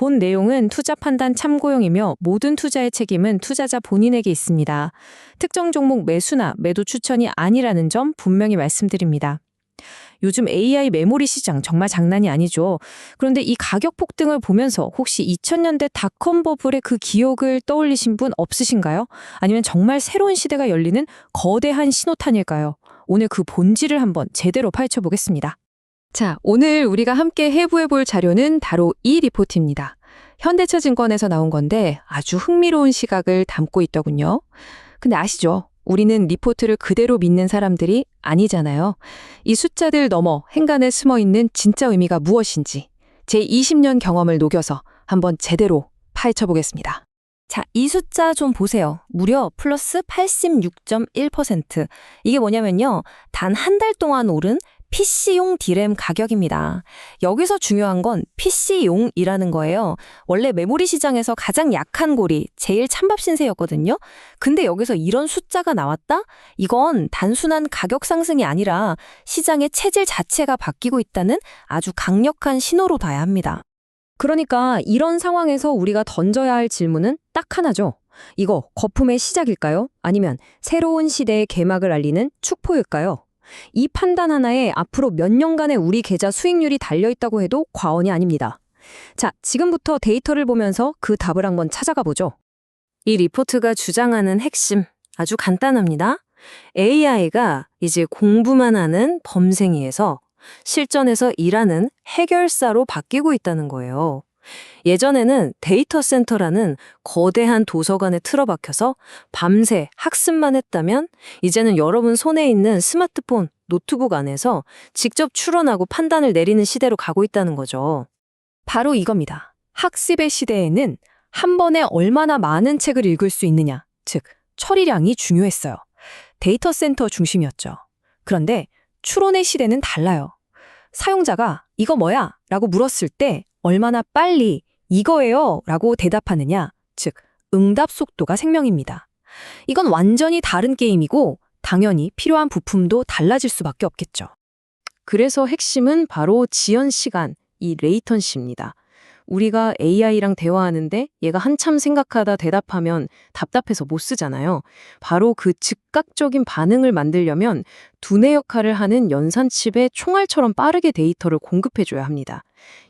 본 내용은 투자 판단 참고용이며 모든 투자의 책임은 투자자 본인에게 있습니다. 특정 종목 매수나 매도 추천이 아니라는 점 분명히 말씀드립니다. 요즘 AI 메모리 시장 정말 장난이 아니죠. 그런데 이 가격 폭등을 보면서 혹시 2000년대 닷컴 버블의 그 기억을 떠올리신 분 없으신가요? 아니면 정말 새로운 시대가 열리는 거대한 신호탄일까요? 오늘 그 본질을 한번 제대로 파헤쳐보겠습니다. 자, 오늘 우리가 함께 해부해볼 자료는 바로 이 리포트입니다. 현대차증권에서 나온 건데 아주 흥미로운 시각을 담고 있더군요. 근데 아시죠? 우리는 리포트를 그대로 믿는 사람들이 아니잖아요. 이 숫자들 너머 행간에 숨어있는 진짜 의미가 무엇인지 제 20년 경험을 녹여서 한번 제대로 파헤쳐보겠습니다. 자, 이 숫자 좀 보세요. 무려 플러스 86.1%. 이게 뭐냐면요. 단 한 달 동안 오른 PC용 디램 가격입니다. 여기서 중요한 건 PC용이라는 거예요. 원래 메모리 시장에서 가장 약한 고리, 제일 찬밥 신세였거든요. 근데 여기서 이런 숫자가 나왔다? 이건 단순한 가격 상승이 아니라 시장의 체질 자체가 바뀌고 있다는 아주 강력한 신호로 봐야 합니다. 그러니까 이런 상황에서 우리가 던져야 할 질문은 딱 하나죠. 이거 거품의 시작일까요? 아니면 새로운 시대의 개막을 알리는 축포일까요? 이 판단 하나에 앞으로 몇 년간의 우리 계좌 수익률이 달려있다고 해도 과언이 아닙니다. 자, 지금부터 데이터를 보면서 그 답을 한번 찾아가 보죠. 이 리포트가 주장하는 핵심 아주 간단합니다. AI가 이제 공부만 하는 범생이에서 실전에서 일하는 해결사로 바뀌고 있다는 거예요. 예전에는 데이터 센터라는 거대한 도서관에 틀어박혀서 밤새 학습만 했다면 이제는 여러분 손에 있는 스마트폰, 노트북 안에서 직접 추론하고 판단을 내리는 시대로 가고 있다는 거죠. 바로 이겁니다. 학습의 시대에는 한 번에 얼마나 많은 책을 읽을 수 있느냐, 즉 처리량이 중요했어요. 데이터 센터 중심이었죠. 그런데 추론의 시대는 달라요. 사용자가 이거 뭐야? 라고 물었을 때 얼마나 빨리 이거예요 라고 대답하느냐, 즉 응답 속도가 생명입니다. 이건 완전히 다른 게임이고 당연히 필요한 부품도 달라질 수밖에 없겠죠. 그래서 핵심은 바로 지연 시간, 이 레이턴시입니다. 우리가 AI랑 대화하는데 얘가 한참 생각하다 대답하면 답답해서 못 쓰잖아요. 바로 그 즉각적인 반응을 만들려면 두뇌 역할을 하는 연산칩에 총알처럼 빠르게 데이터를 공급해줘야 합니다.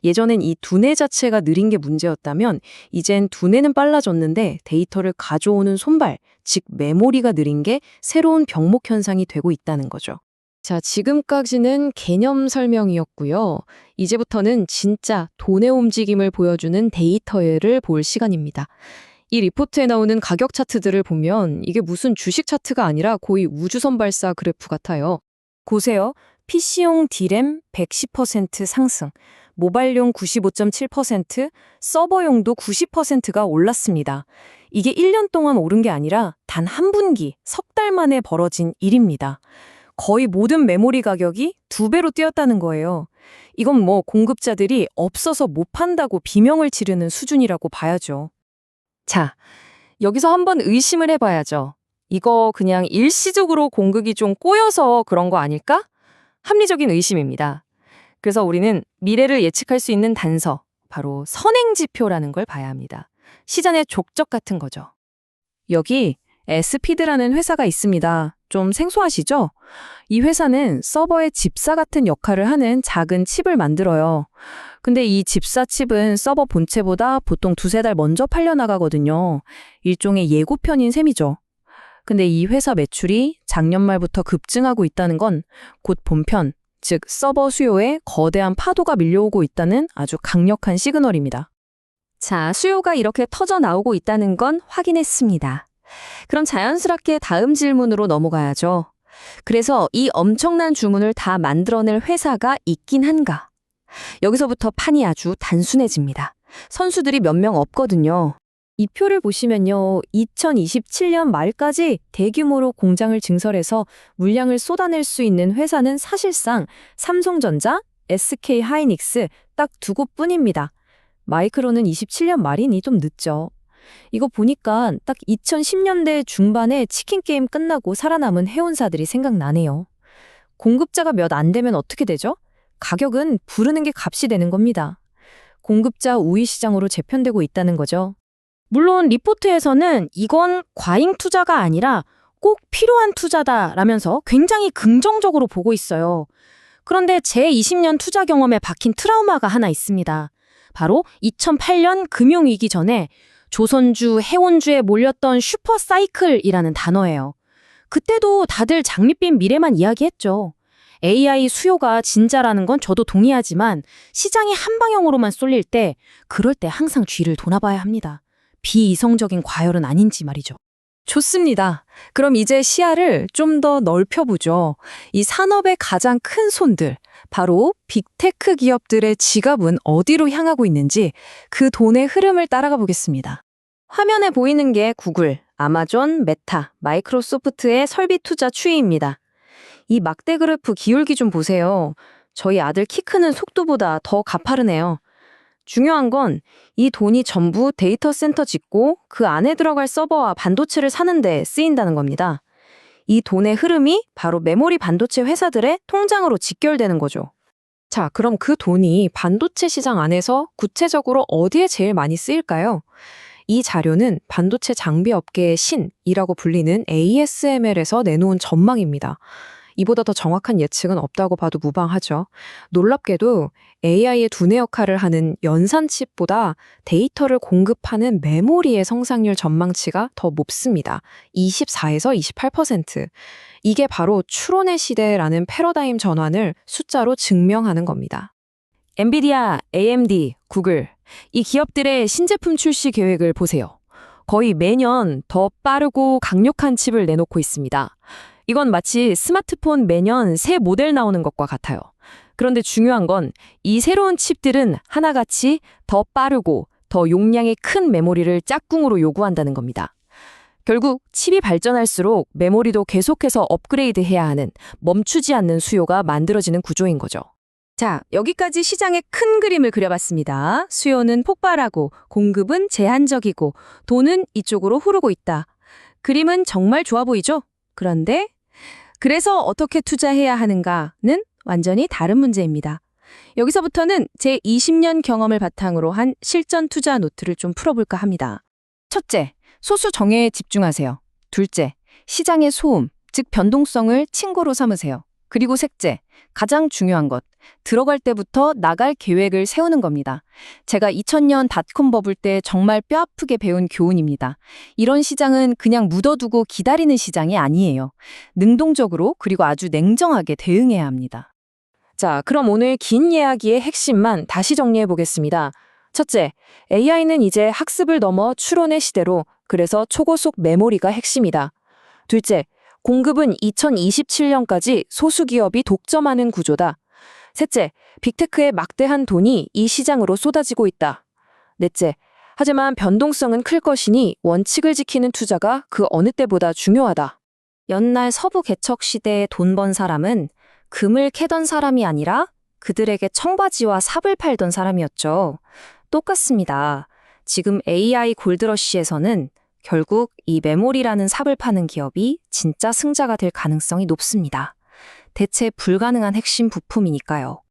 예전엔 이 두뇌 자체가 느린 게 문제였다면 이젠 두뇌는 빨라졌는데 데이터를 가져오는 손발, 즉 메모리가 느린 게 새로운 병목 현상이 되고 있다는 거죠. 자, 지금까지는 개념 설명이었고요. 이제부터는 진짜 돈의 움직임을 보여주는 데이터를 볼 시간입니다. 이 리포트에 나오는 가격 차트들을 보면 이게 무슨 주식 차트가 아니라 거의 우주선 발사 그래프 같아요. 보세요. PC용 디램 110% 상승, 모바일용 95.7%, 서버용도 90%가 올랐습니다. 이게 1년 동안 오른 게 아니라 단 한 분기, 석 달 만에 벌어진 일입니다. 거의 모든 메모리 가격이 2배로 뛰었다는 거예요. 이건 뭐 공급자들이 없어서 못 판다고 비명을 지르는 수준이라고 봐야죠. 자, 여기서 한번 의심을 해봐야죠. 이거 그냥 일시적으로 공급이 좀 꼬여서 그런 거 아닐까? 합리적인 의심입니다. 그래서 우리는 미래를 예측할 수 있는 단서, 바로 선행지표라는 걸 봐야 합니다. 시장의 족적 같은 거죠. 여기 에스피드라는 회사가 있습니다. 좀 생소하시죠? 이 회사는 서버의 집사 같은 역할을 하는 작은 칩을 만들어요. 근데 이 집사 칩은 서버 본체보다 보통 2-3달 먼저 팔려나가거든요. 일종의 예고편인 셈이죠. 근데 이 회사 매출이 작년 말부터 급증하고 있다는 건 곧 본편, 즉 서버 수요에 거대한 파도가 밀려오고 있다는 아주 강력한 시그널입니다. 자, 수요가 이렇게 터져 나오고 있다는 건 확인했습니다. 그럼 자연스럽게 다음 질문으로 넘어가야죠. 그래서 이 엄청난 주문을 다 만들어낼 회사가 있긴 한가? 여기서부터 판이 아주 단순해집니다. 선수들이 몇 명 없거든요. 이 표를 보시면요. 2027년 말까지 대규모로 공장을 증설해서 물량을 쏟아낼 수 있는 회사는 사실상 삼성전자, SK 하이닉스 딱 2곳뿐입니다. 마이크론은 27년 말이니 좀 늦죠. 이거 보니까 딱 2010년대 중반에 치킨 게임 끝나고 살아남은 해운사들이 생각나네요. 공급자가 몇 안 되면 어떻게 되죠? 가격은 부르는 게 값이 되는 겁니다. 공급자 우위 시장으로 재편되고 있다는 거죠. 물론 리포트에서는 이건 과잉 투자가 아니라 꼭 필요한 투자다라면서 굉장히 긍정적으로 보고 있어요. 그런데 제 20년 투자 경험에 박힌 트라우마가 하나 있습니다. 바로 2008년 금융위기 전에 조선주, 해운주에 몰렸던 슈퍼사이클이라는 단어예요. 그때도 다들 장밋빛 미래만 이야기했죠. AI 수요가 진짜라는 건 저도 동의하지만 시장이 한 방향으로만 쏠릴 때 그럴 때 항상 뒤를 돌아봐야 합니다. 비이성적인 과열은 아닌지 말이죠. 좋습니다. 그럼 이제 시야를 좀 더 넓혀보죠. 이 산업의 가장 큰 손들, 바로 빅테크 기업들의 지갑은 어디로 향하고 있는지 그 돈의 흐름을 따라가 보겠습니다. 화면에 보이는 게 구글, 아마존, 메타, 마이크로소프트의 설비 투자 추이입니다. 이 막대 그래프 기울기 좀 보세요. 저희 아들 키 크는 속도보다 더 가파르네요. 중요한 건 이 돈이 전부 데이터 센터 짓고 그 안에 들어갈 서버와 반도체를 사는 데 쓰인다는 겁니다. 이 돈의 흐름이 바로 메모리 반도체 회사들의 통장으로 직결되는 거죠. 자, 그럼 그 돈이 반도체 시장 안에서 구체적으로 어디에 제일 많이 쓰일까요? 이 자료는 반도체 장비 업계의 신이라고 불리는 ASML에서 내놓은 전망입니다. 이보다 더 정확한 예측은 없다고 봐도 무방하죠. 놀랍게도 AI의 두뇌 역할을 하는 연산칩보다 데이터를 공급하는 메모리의 성장률 전망치가 더 높습니다. 24에서 28%. 이게 바로 추론의 시대라는 패러다임 전환을 숫자로 증명하는 겁니다. 엔비디아, AMD, 구글, 이 기업들의 신제품 출시 계획을 보세요. 거의 매년 더 빠르고 강력한 칩을 내놓고 있습니다. 이건 마치 스마트폰 매년 새 모델 나오는 것과 같아요. 그런데 중요한 건 이 새로운 칩들은 하나같이 더 빠르고 더 용량이 큰 메모리를 짝꿍으로 요구한다는 겁니다. 결국 칩이 발전할수록 메모리도 계속해서 업그레이드해야 하는 멈추지 않는 수요가 만들어지는 구조인 거죠. 자, 여기까지 시장의 큰 그림을 그려봤습니다. 수요는 폭발하고 공급은 제한적이고 돈은 이쪽으로 흐르고 있다. 그림은 정말 좋아 보이죠? 그런데 그래서 어떻게 투자해야 하는가는 완전히 다른 문제입니다. 여기서부터는 제 20년 경험을 바탕으로 한 실전 투자 노트를 좀 풀어볼까 합니다. 첫째, 소수 정예에 집중하세요. 둘째, 시장의 소음, 즉 변동성을 친구로 삼으세요. 그리고 셋째, 가장 중요한 것, 들어갈 때부터 나갈 계획을 세우는 겁니다. 제가 2000년 닷컴 버블 때 정말 뼈아프게 배운 교훈입니다. 이런 시장은 그냥 묻어두고 기다리는 시장이 아니에요. 능동적으로 그리고 아주 냉정하게 대응해야 합니다. 자, 그럼 오늘 긴 이야기의 핵심만 다시 정리해 보겠습니다. 첫째, AI는 이제 학습을 넘어 추론의 시대로, 그래서 초고속 메모리가 핵심이다. 둘째, 공급은 2027년까지 소수기업이 독점하는 구조다. 셋째, 빅테크의 막대한 돈이 이 시장으로 쏟아지고 있다. 넷째, 하지만 변동성은 클 것이니 원칙을 지키는 투자가 그 어느 때보다 중요하다. 옛날 서부 개척 시대에 돈 번 사람은 금을 캐던 사람이 아니라 그들에게 청바지와 삽을 팔던 사람이었죠. 똑같습니다. 지금 AI 골드러시에서는 결국 이 메모리라는 삽을 파는 기업이 진짜 승자가 될 가능성이 높습니다. 대체 불가능한 핵심 부품이니까요.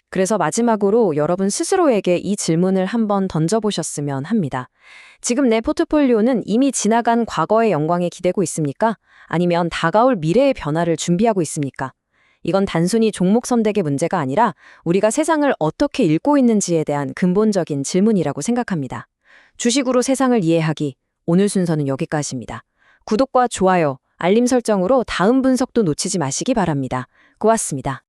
그래서 마지막으로 여러분 스스로에게 이 질문을 한번 던져보셨으면 합니다. 지금 내 포트폴리오는 이미 지나간 과거의 영광에 기대고 있습니까? 아니면 다가올 미래의 변화를 준비하고 있습니까? 이건 단순히 종목 선택의 문제가 아니라 우리가 세상을 어떻게 읽고 있는지에 대한 근본적인 질문이라고 생각합니다. 주식으로 세상을 이해하기, 오늘 순서는 여기까지입니다. 구독과 좋아요, 알림 설정으로 다음 분석도 놓치지 마시기 바랍니다. 고맙습니다.